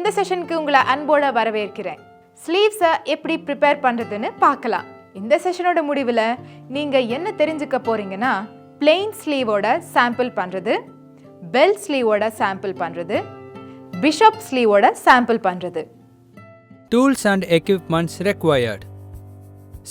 இந்த செஷனுக்கு உங்களை அன்போட வரவேற்கிறேன். ஸ்லீவ்ஸை எப்படி ப்ரிப்பேர் பண்ணுறதுன்னு பார்க்கலாம். இந்த செஷனோட முடிவில் நீங்கள் என்ன தெரிஞ்சுக்க போகிறீங்கன்னா, பிளெயின் ஸ்லீவோட சாம்பிள் பண்ணுறது, பெல் ஸ்லீவோட சாம்பிள் பண்ணுறது, பிஷப் ஸ்லீவோட சாம்பிள் பண்ணுறது. Tools and equipments required: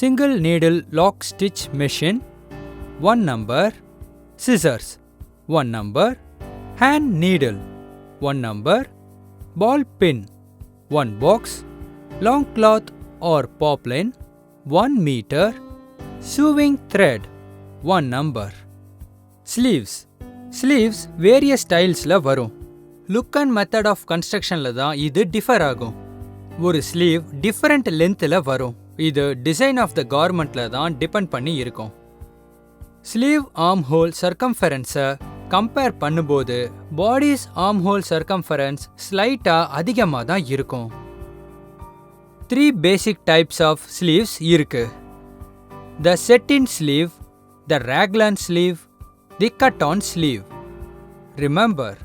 single needle lock stitch machine 1 number, scissors 1 number, hand needle 1 number, ball pin 1 box, long cloth or poplin 1 meter, sewing thread 1 number. Sleeves various styles-ல வரும். Look and method of construction-ல தான் இது differ ஆகும். ஒரு sleeve different லென்த்தில் வரும். இது design of the கார்மெண்ட்ல தான் depend பண்ணி இருக்கும். ஸ்லீவ் ஆர்ம் ஹோல் சர்க்கம்ஃபரன்ஸை கம்பேர் பண்ணும்போது பாடிஸ் ஆர்ம் ஹோல் சர்க்கம்ஃபரன்ஸ் ஸ்லைட்டாக அதிகமாக தான் இருக்கும். 3 பேசிக் டைப்ஸ் ஆஃப் ஸ்லீவ்ஸ் இருக்கு. The set in sleeve, the raglan sleeve, the cut on sleeve. Remember,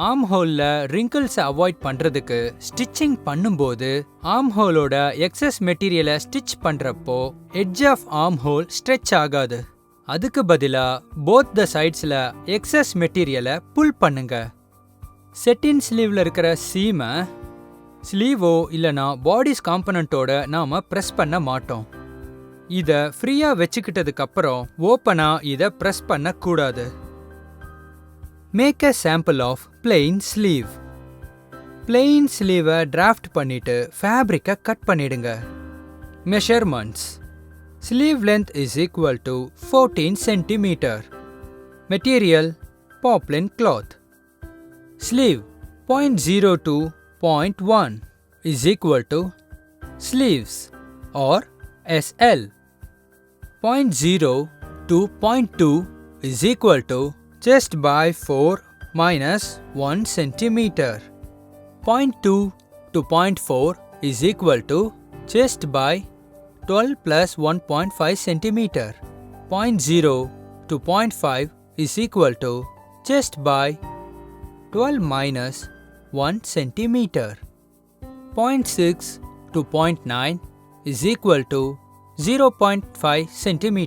arm ஹோலில் ரிங்கிள்ஸை அவாய்ட் பண்ணுறதுக்கு ஸ்டிச்சிங் பண்ணும்போது ஆர்ம் ஹோலோட எக்ஸஸ் மெட்டீரியலை ஸ்டிச் பண்ணுறப்போ edge of arm hole stretch ஆகாது. அதுக்கு பதிலாக போத் த சைட்ஸில் எக்ஸஸ் மெட்டீரியலை புல் பண்ணுங்க. செட்டின் ஸ்லீவில் இருக்கிற சீமை ஸ்லீவோ இல்லைனா பாடிஸ் காம்பனண்ட்டோட நாம் ப்ரெஸ் பண்ண மாட்டோம். இதை ஃப்ரீயாக வச்சுக்கிட்டதுக்கப்புறம் ஓப்பனாக இதை ப்ரெஸ் பண்ணக்கூடாது. Make a sample of plain sleeve. Plain sleeve draft பண்ணிட்டு ஃபேப்ரிக்கை கட் பண்ணிடுங்க. Measurements: sleeve length is equal to 14 cm. Material: poplin cloth. Sleeve 0.0 to 0.1 is equal to sleeves or SL. 0.0 to 0.2 is equal to chest by 4 minus 1 cm. 0.2 to 0.4 is equal to chest by 12 plus 1.5 cm. 0.0 to 0.5 is equal to chest by 12 minus 1 cm. 0.6 to 0.9 is equal to 0.5 cm.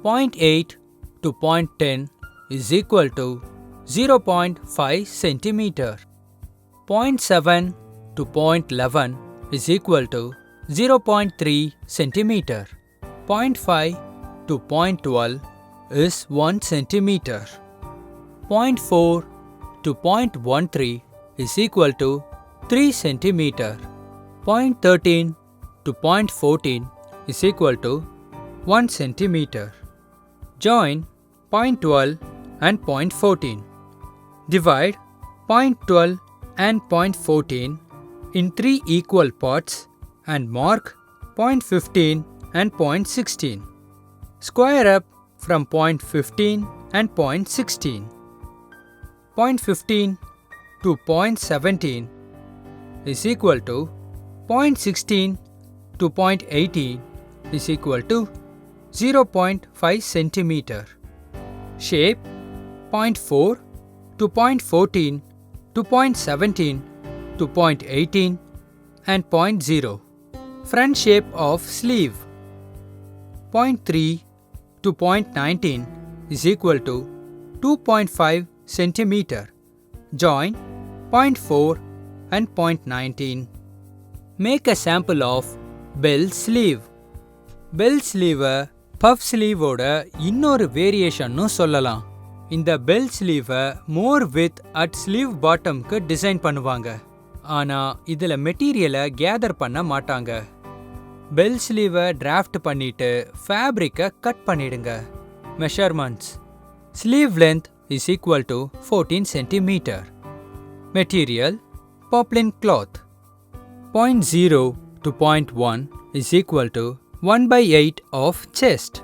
0.8 to 0.10 is equal to 0.5 cm. 0.7 to 0.11 is equal to 0.3 cm. 0.5 to 0.12 is 1 cm. 0.4 to 0.13 is equal to 3 cm. 0.13 to 0.14 is equal to 1 cm. Join 0.12 and 0.14. Divide 0.12 and 0.14 in 3 equal parts and mark 0.15 and 0.16. Square up from 0.15 and 0.16. 0.15 to 0.17 is equal to 0.16 to 0.18 is equal to 0.5 cm. Shape 0.4 to 0.14 to 0.17 to 0.18 and 0.0. Front shape of sleeve 0.3 to 0.19 is equal to 2.5 cm. Join 0.4 and 0.19. Make a sample of bell sleeve. Bell sleeve puff ஸ்லீவோட இன்னொரு வேரியேஷன்னு சொல்லலாம். இந்த bell ஸ்லீவை more width at sleeve பாட்டம்க்கு design பண்ணுவாங்க. ஆனால் இதில் மெட்டீரியலை கேதர் பண்ண மாட்டாங்க. பெல் ஸ்லீவை டிராஃப்ட் பண்ணிட்டு ஃபேப்ரிக்கை கட் பண்ணிடுங்க. Measurements: sleeve length is equal to 14 cm. Material: poplin cloth. 0.0 to 0.1 is equal to 1/8 of chest.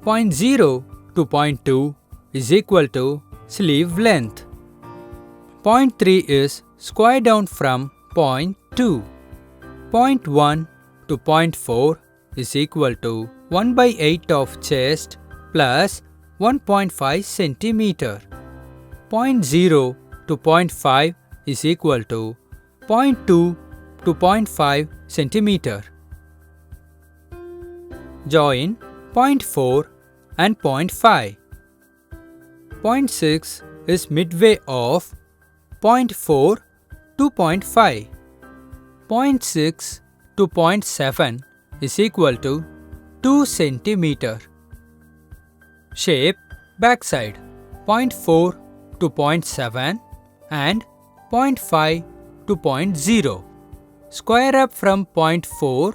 0.0 to 0.2 is equal to sleeve length. 0.3 is square down from 0.2. 0.1 to 0.4 is equal to 1/8 of chest plus 1.5 cm. 0.0 to 0.5 is equal to 0.2 to 0.5 centimeter. Join 0.4 and 0.5. 0.6 is midway of 0.4 to 0.5. 0.6 to 0.7 is equal to 2 centimeter. Shape backside 0.4 to 0.7 and 0.5 to 0.0. Square up from 0.4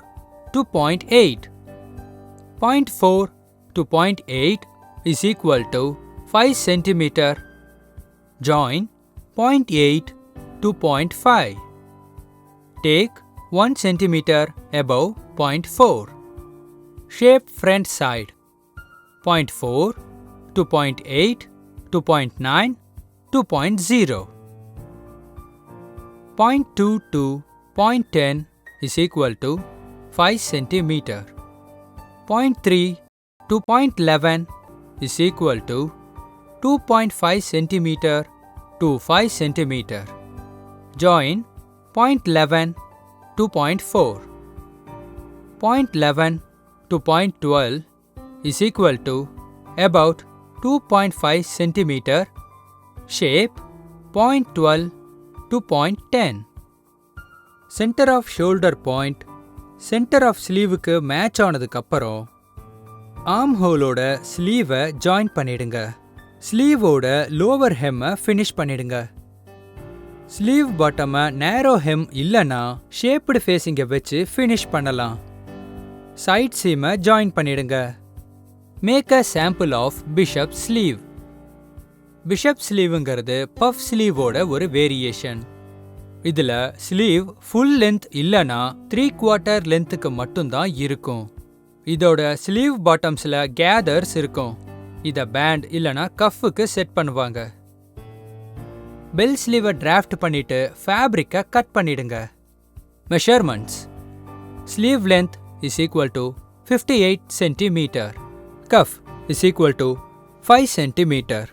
to 0.8. 0.4 to 0.8 is equal to 5 centimeter. Join 0.8 to 0.5. Take 1 centimeter above 0.4. Shape front side 0.4 to 0.8 to 0.9 to 0.0. 0.2 to 0.10 is equal to 5 centimeter. 0.3 to 0.11 is equal to 2.5 centimeter to 5 centimeter. Join 0.11 to 0.4. 0.11 to 0.12 is equal to about 2.5 centimeter. Shape 0.12 to 0.10. Center of shoulder point center of sleeve-க்கு match ஆனதுக்கு அப்புறம் arm ஹோலோட ஸ்லீவை join பண்ணிடுங்க. ஸ்லீவோட lower ஹெம்மை finish பண்ணிடுங்க. Sleeve பாட்டமை நேரோ ஹெம் இல்லைன்னா ஷேப்டு ஃபேஸிங்கை வச்சு ஃபினிஷ் பண்ணலாம். சைட் சீமை ஜாயின் பண்ணிடுங்க. Make a sample of bishop sleeve. Bishop ஸ்லீவுங்கிறது பஃப் ஸ்லீவோட ஒரு வேரியேஷன். இதில் ஸ்லீவ் ஃபுல் லென்த் இல்லைன்னா 3/4 லென்த்துக்கு மட்டும்தான் இருக்கும். இதோட ஸ்லீவ் பாட்டம்ஸில் கேதர்ஸ் இருக்கும். இதை பேண்ட் இல்லைனா கஃப்புக்கு செட் பண்ணுவாங்க. பெல் ஸ்லீவை டிராஃப்ட் பண்ணிட்டு ஃபேப்ரிக்கை கட் பண்ணிடுங்க. Measurements sleeve length is equal to 58 centimeter. Cuff is equal to 5 centimeter.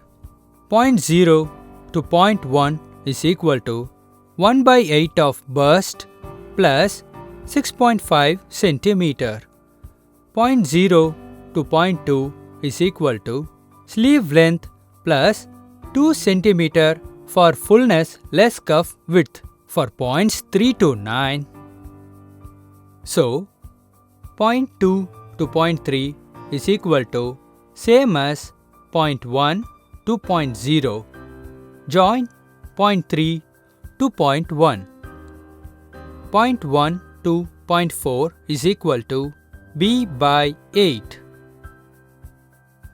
0.0 to 0.1 is equal to 1/8 of bust plus 6.5 centimeter. 0.0 to 0.2 is equal to sleeve length plus 2 centimeter for fullness less cuff width for points 3 to 9. So, 0.2 to 0.3 is equal to same as 0.1 to 0.0. Join 0.3 to 0.1. 0.1 to 0.4 is equal to b/8.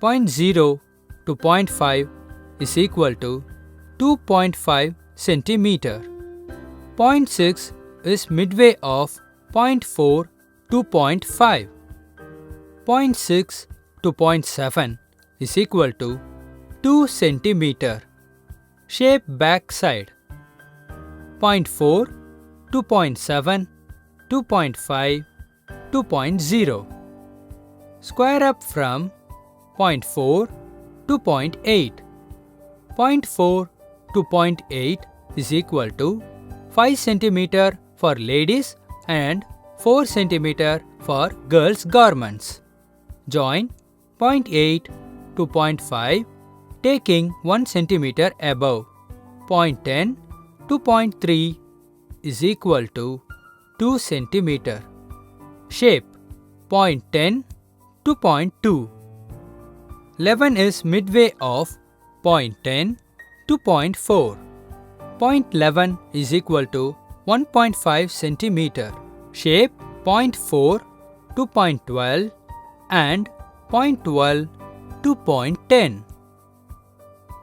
0.0 to 0.5 is equal to 2.5 centimeter. 0.6 is midway of 0.4 to 0.5. 0.6 to 0.7 is equal to 2 centimeter. Shape back side 0.4 to 0.7 to 0.5 to 0.0. Square up from 0.4 to 0.8. 0.4 to 0.8 is equal to 5 centimeter for ladies and 4 centimeter for girls' garments. Join 0.8 to 0.5 taking 1 centimeter above. 0.10 to 0.3 is equal to 2 centimeter. Shape 0.10 to 0.2. 11 is midway of 0.10 to 0.4. 0.11 is equal to 1.5 centimeter. Shape 0.4 to 0.12 and 0.12 to 0.10.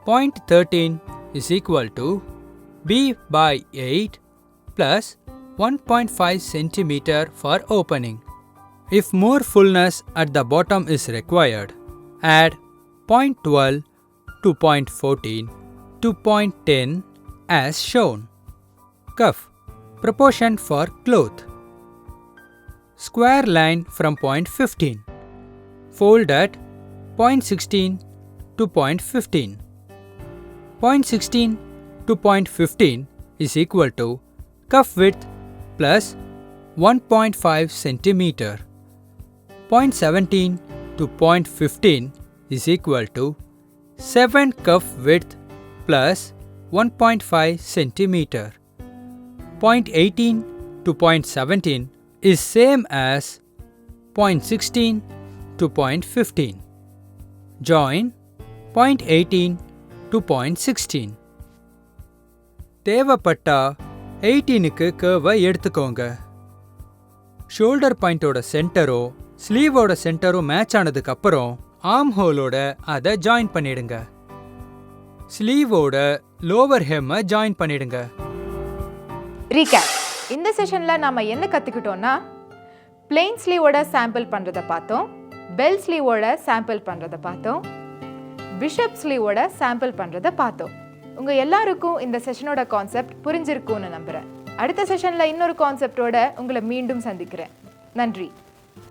0.13 is equal to b/8 plus 1.5 centimeter for opening. If more fullness at the bottom is required, add 0.12 to 0.14 to 0.10 as shown. Cuff proportion for cloth. Square line from point 15. Fold at point 16 to point 15. Point 16 to point 15 is equal to cuff width plus 1.5 centimeter. Point 17 to point 15 is equal to 7 cuff width plus 1.5 centimeter. Point 18 to point 17 is same as point 16 to point 15. Join point 18 to point 16. தேவைப்பட்டா 18க்கு கர்வை எடுத்துக்கோங்க. Shoulder பாயிண்டோட சென்டரோ ஸ்லீவோட சென்டரும் match ஆனதுக்கு அப்புறம் arm ஹோலோட அதை join பண்ணிடுங்க. ஸ்லீவோட lower ஹெம்மை join பண்ணிடுங்க. Recap. இந்த செஷனில் நாம் என்ன கற்றுக்கிட்டோன்னா, பிளெயின் ஸ்லீவோட சாம்பிள் பண்ணுறதை பார்த்தோம், பெல் ஸ்லீவோட சாம்பிள் பண்ணுறதை பார்த்தோம், பிஷப் ஸ்லீவோட சாம்பிள் பண்ணுறதை பார்த்தோம். உங்கள் எல்லாருக்கும் இந்த செஷனோட கான்செப்ட் புரிஞ்சிருக்கும்னு நம்புகிறேன். அடுத்த செஷனில் இன்னொரு கான்செப்டோட உங்களை மீண்டும் சந்திக்கிறேன். நன்றி.